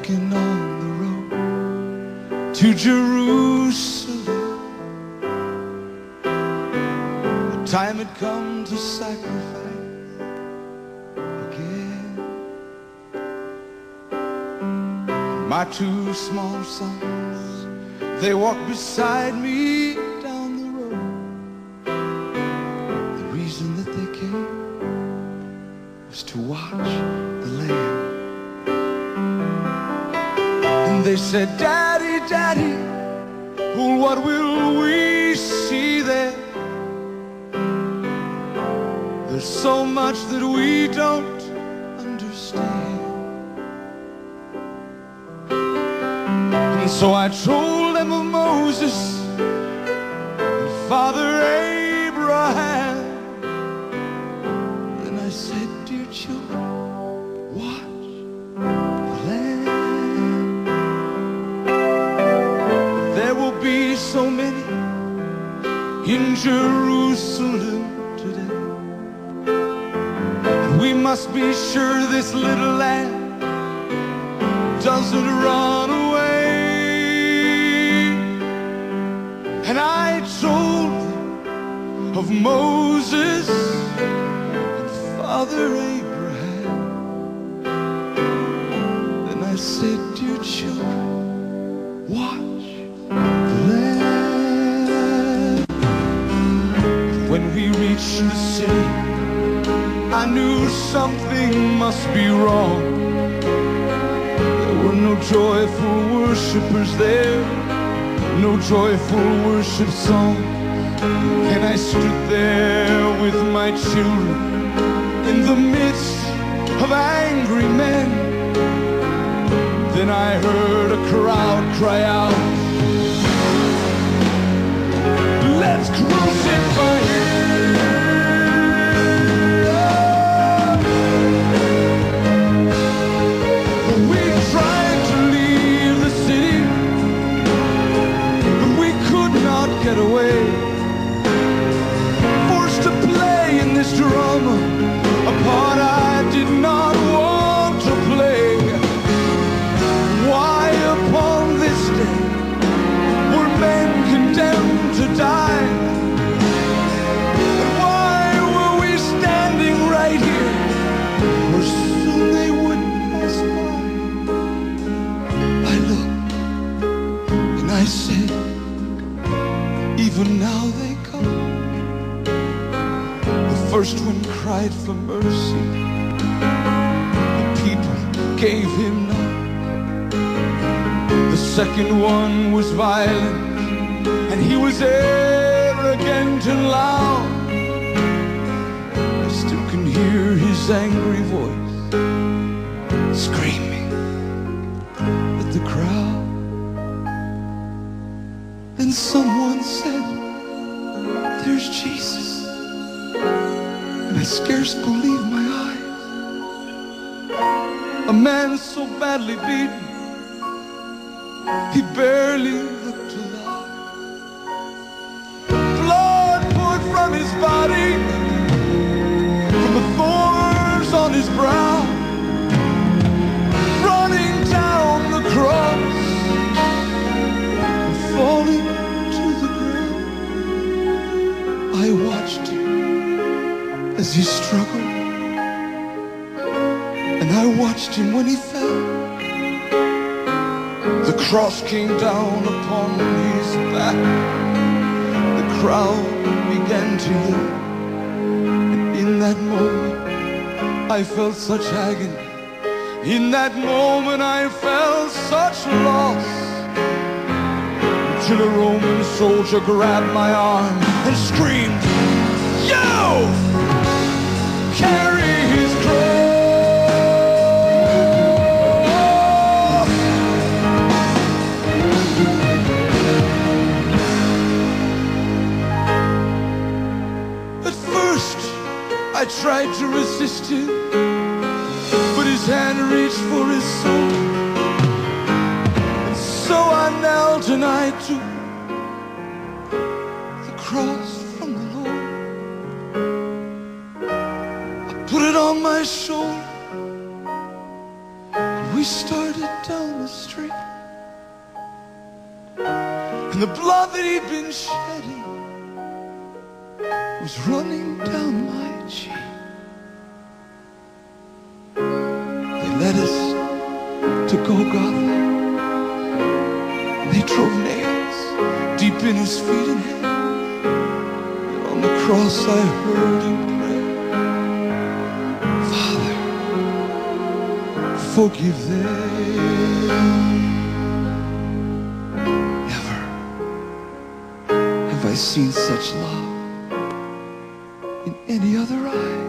walking on the road to Jerusalem. The time had come to sacrifice again. My two small sons, they walked beside me down the road. The reason that they came was to watch the Lamb. And they said, Daddy, Daddy, well, what will we see there? There's so much that we don't understand. And so I told them of Moses and Father Abraham. Then I said, dear children, watch the Lamb. There will be so many in Jerusalem today. We must be sure this little lamb doesn't run away. And I told them of Moses and Father Abraham. Then I said, dear children, watch the Lamb. When we reached the city, I knew something must be wrong. There were no joyful worshipers there, no joyful worship song. And I stood there with my children in the midst of angry men. Then I heard a crowd cry out, let's crucify him. Get away, forced to play in this drama, a part I did not want to play. Why upon this day were men condemned to die? And why were we standing right here where soon they would pass by? I looked and I said, even now they come. The first one cried for mercy, the people gave him none. The second one was violent, and he was arrogant and loud. I still can hear his angry voice screaming at the crowd. Then someone said, there's Jesus. And I scarce believed my eyes. A man so badly beaten, he barely looked alive. Blood poured from his body, from the thorns on his brow, running down the cross, and falling to the ground. I watched him as he struggled, and I watched him when he fell. The cross came down upon his back. The crowd began to yell, and in that moment I felt such agony. In that moment I felt such loss, till a Roman soldier grabbed my arm and screamed, "You carry his cross!" At first I tried to resist him, but his hand reached for his soul. And so I knelt and I took the cross from the Lord. I put it on my shoulder, and we we started down the street, and the blood that he'd been shedding was running down my cheek. They led us to Golgotha. They drove nails deep in his feet and head. And on the cross I heard him pray, Father, forgive them. Never have I seen such love in any other eye.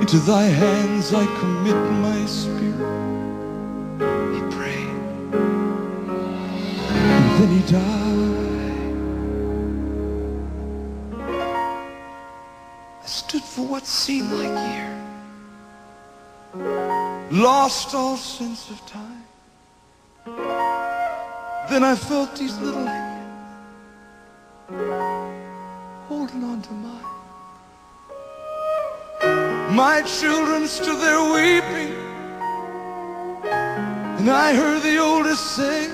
Into thy hands I commit my spirit, he prayed, and then he died. I stood for what seemed like years, lost all sense of time. Then I felt these little hands holding on to mine. My children stood there weeping, and I heard the oldest say,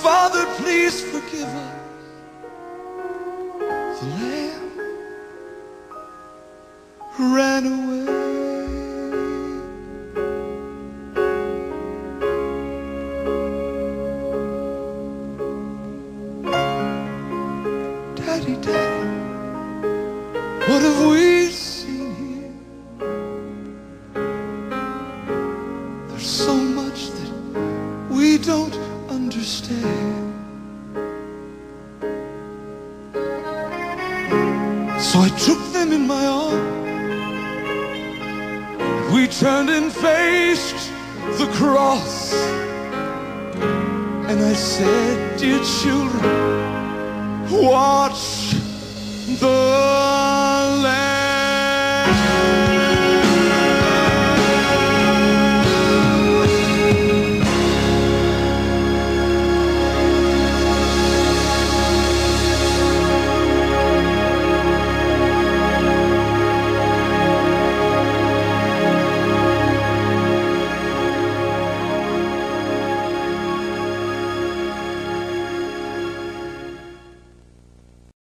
Father, please forgive us. The lamb ran away. Daddy, Daddy, what have we seen here? There's so much that we don't understand. So I took them in my arms. We turned and faced the cross. And I said, dear children, watch the